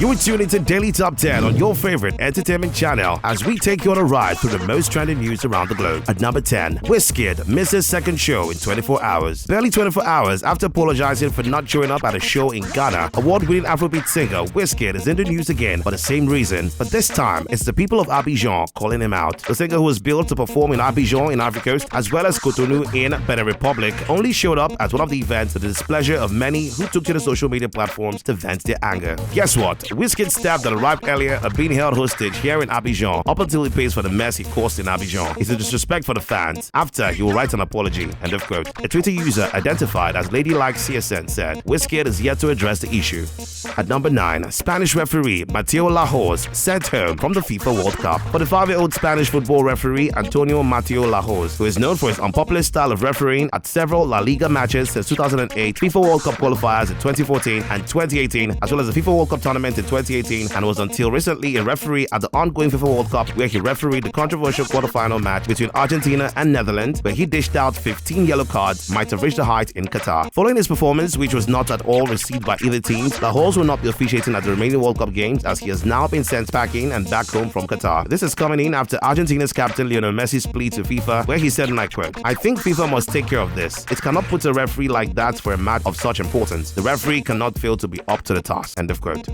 You are tuned into Daily Top 10 on your favorite entertainment channel as we take you on a ride through the most trending news around the globe. At number 10, Wizkid misses second show in 24 hours. Barely 24 hours after apologizing for not showing up at a show in Ghana, award-winning Afrobeat singer Wizkid is in the news again for the same reason, but this time it's the people of Abidjan calling him out. The singer, who was billed to perform in Abidjan in Ivory Coast as well as Cotonou in Benin Republic, only showed up at one of the events to the displeasure of many who took to the social media platforms to vent their anger. Guess what? Wizkid's staff that arrived earlier are being held hostage here in Abidjan up until he pays for the mess he caused in Abidjan. It's a disrespect for the fans. After, he will write an apology. End of quote. A Twitter user identified as Ladylike CSN said, Wizkid is yet to address the issue. At number 9, Spanish referee Mateo Lahoz sent home from the FIFA World Cup. 45-year-old Spanish football referee Antonio Mateo Lahoz, who is known for his unpopular style of refereeing at several La Liga matches since 2008, FIFA World Cup qualifiers in 2014 and 2018, as well as the FIFA World Cup tournament in 2018, and was until recently a referee at the ongoing FIFA World Cup, where he refereed the controversial quarterfinal match between Argentina and Netherlands, where he dished out 15 yellow cards, might have reached the height in Qatar. Following his performance, which was not at all received by either team, Lahoz will not be officiating at the remaining World Cup games, as he has now been sent packing and back home from Qatar. This is coming in after Argentina's captain Lionel Messi's plea to FIFA, where he said, and I quote, "I think FIFA must take care of this. It cannot put a referee like that for a match of such importance. The referee cannot fail to be up to the task." End of quote.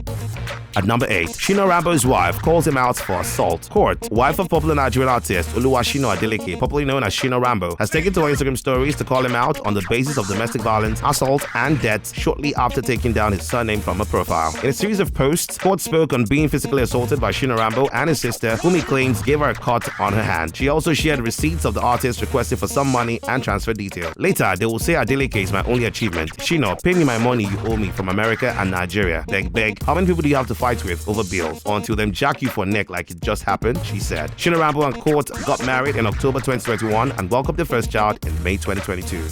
At number 8, Shina Rambo's wife calls him out for assault. Court, wife of popular Nigerian artist Oluwashina Adeleke, popularly known as Shina Rambo, has taken to her Instagram stories to call him out on the basis of domestic violence, assault, and death shortly after taking down his surname from her profile. In a series of posts, Court spoke on being physically assaulted by Shina Rambo and his sister, whom he claims gave her a cut on her hand. She also shared receipts of the artist requesting for some money and transfer details. Later, they will say Adeleke is my only achievement. Shina, pay me my money you owe me from America and Nigeria. Beg. How many people do you have to fight with over bills, or until them jack you for neck like it just happened? She said. Shina Rambo and Court got married in October 2021 and welcomed their first child in May 2022.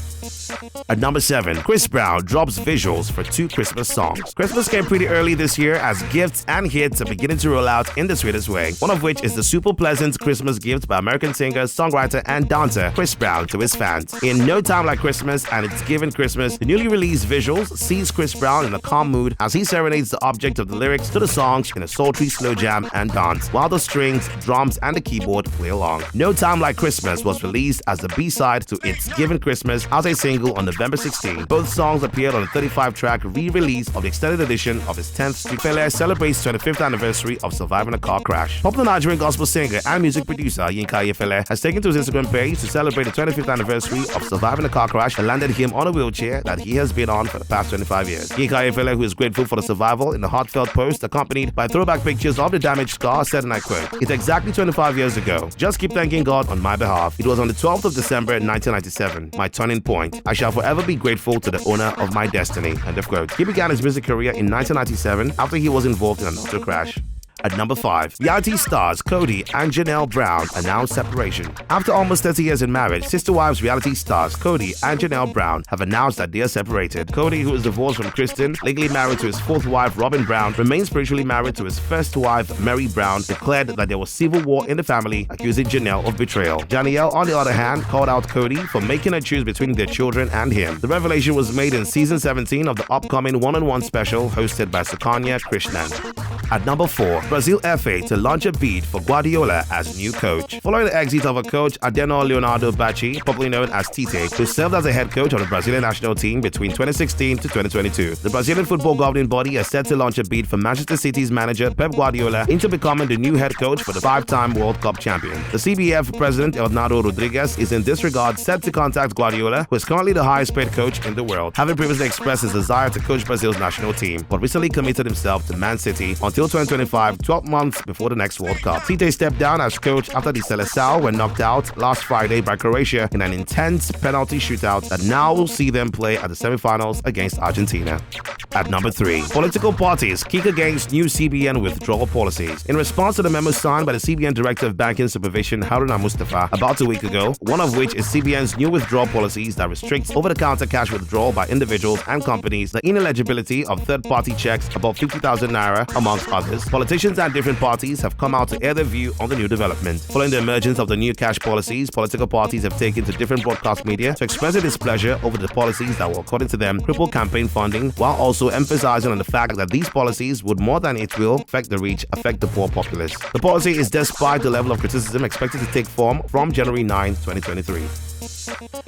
At number 7, Chris Brown drops visuals for 2 Christmas songs. Christmas came pretty early this year as gifts and hits are beginning to roll out in the sweetest way, one of which is the super pleasant Christmas gift by American singer, songwriter, and dancer Chris Brown to his fans. In No Time Like Christmas and It's Given Christmas, the newly released visuals sees Chris Brown in a calm mood as he serenades the object of the lyrics to the songs in a sultry slow jam and dance, while the strings, drums, and the keyboard play along. No Time Like Christmas was released as the B-side to It's Given Christmas as a single on November 16. Both songs appeared on the 35-track re-release of the extended edition of his 10th studio. Fele celebrates 25th anniversary of surviving a car crash. Popular Nigerian gospel singer and music producer Yinka Ayefele has taken to his Instagram page to celebrate the 25th anniversary of surviving a car crash that landed him on a wheelchair that he has been on for the past 25 years. Yinka Ayefele, who is grateful for the survival, in a heartfelt post accompanied by throwback pictures of the damaged car, said, and I quote, "It's exactly 25 years ago. Just keep thanking God on my behalf. It was on the 12th of December 1997, my turning point. I shall forever be grateful to the owner of my destiny." End of quote. He began his music career in 1997 after he was involved in an auto crash. At number 5, reality stars Cody and Janelle Brown announced separation. After almost 30 years in marriage, Sister Wives reality stars Cody and Janelle Brown have announced that they are separated. Cody, who is divorced from Kristen, legally married to his 4th wife Robin Brown, remains spiritually married to his 1st wife Mary Brown, declared that there was civil war in the family, accusing Janelle of betrayal. Danielle, on the other hand, called out Cody for making her choose between their children and him. The revelation was made in season 17 of the upcoming one-on-one special hosted by Sukanya Krishnan. At number 4, Brazil FA to launch a bid for Guardiola as new coach. Following the exit of a coach, Adeno Leonardo Bacci, popularly known as Tite, who served as a head coach of the Brazilian national team between 2016 to 2022. The Brazilian football governing body is set to launch a bid for Manchester City's manager Pep Guardiola into becoming the new head coach for the 5-time World Cup champion. The CBF president Leonardo Rodriguez is in this regard set to contact Guardiola, who is currently the highest paid coach in the world, having previously expressed his desire to coach Brazil's national team, but recently committed himself to Man City until 2025, 12 months before the next World Cup. Tite stepped down as coach after the Seleção were knocked out last Friday by Croatia in an intense penalty shootout that now will see them play at the semifinals against Argentina. At number 3, political parties kick against new CBN withdrawal policies. In response to the memo signed by the CBN Director of Banking Supervision Haruna Mustafa about a week ago, one of which is CBN's new withdrawal policies that restricts over-the-counter cash withdrawal by individuals and companies, the ineligibility of third-party checks above 50,000 naira, amongst amongst others, politicians and different parties have come out to air their view on the new development. Following the emergence of the new cash policies, political parties have taken to different broadcast media to express their displeasure over the policies that will, according to them, cripple campaign funding, while also emphasizing on the fact that these policies would more than it will affect the rich, affect the poor populace. The policy is despite the level of criticism expected to take form from January 9, 2023.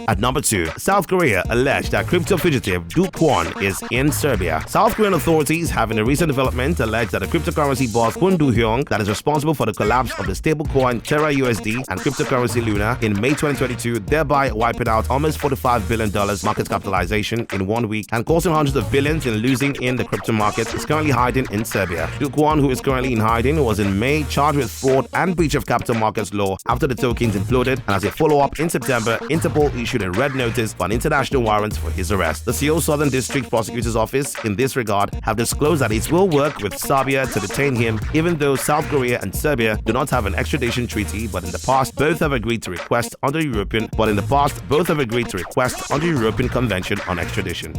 At number 2, South Korea alleged that crypto fugitive Do Kwon is in Serbia. South Korean authorities have in a recent development alleged that the cryptocurrency boss Kwon Do-hyung that is responsible for the collapse of the stablecoin Terra USD and cryptocurrency Luna in May 2022, thereby wiping out almost $45 billion market capitalization in 1 week and causing hundreds of billions in losing in the crypto market, is currently hiding in Serbia. Do Kwon, who is currently in hiding, was in May charged with fraud and breach of capital markets law after the tokens imploded, and as a follow-up in September, Interpol issued a red notice for an international warrant for his arrest. The Seoul Southern District Prosecutor's Office, in this regard, have disclosed that it will work with Serbia to detain him, even though South Korea and Serbia do not have an extradition treaty, but in the past, both have agreed to request under the European Convention on Extradition.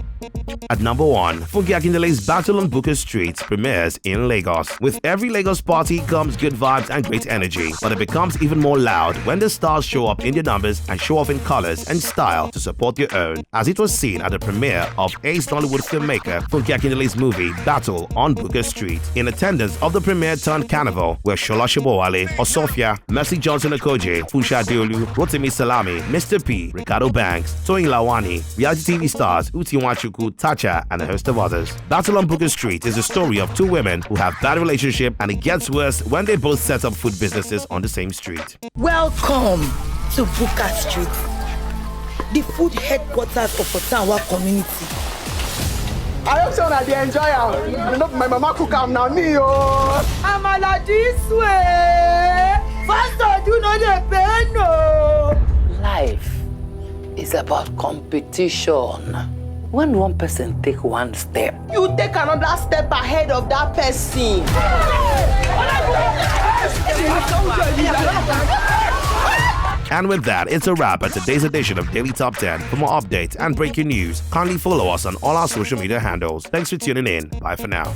At number 1, Funke Akindele's Battle on Buka Street premieres in Lagos. With every Lagos party comes good vibes and great energy, but it becomes even more loud when the stars show up in their numbers and show off in colors and style to support your own, as it was seen at the premiere of ace Nollywood filmmaker Funke Akindele's movie Battle on Buka Street. In attendance of the premiere turned carnival were Shola Shobowale, Osofia, Mercy Johnson Okoje, Funsha Deolu, Rotimi Salami, Mr. P, Ricardo Banks, Toyin Lawani, reality TV stars Uti Nwachukwu, Tacha, and a host of others. Battle on Buka Street is a story of two women who have bad relationship, and it gets worse when they both set up food businesses on the same street. Welcome to Buka Street, the food headquarters of Ottawa community. I hope so that they enjoy it. My mama cook am now me I'm like this way. Faster, do not the pain, no. Life is about competition. When one person take one step, you take another step ahead of that person. And with that, it's a wrap at today's edition of Daily Top 10. For more updates and breaking news, kindly follow us on all our social media handles. Thanks for tuning in. Bye for now.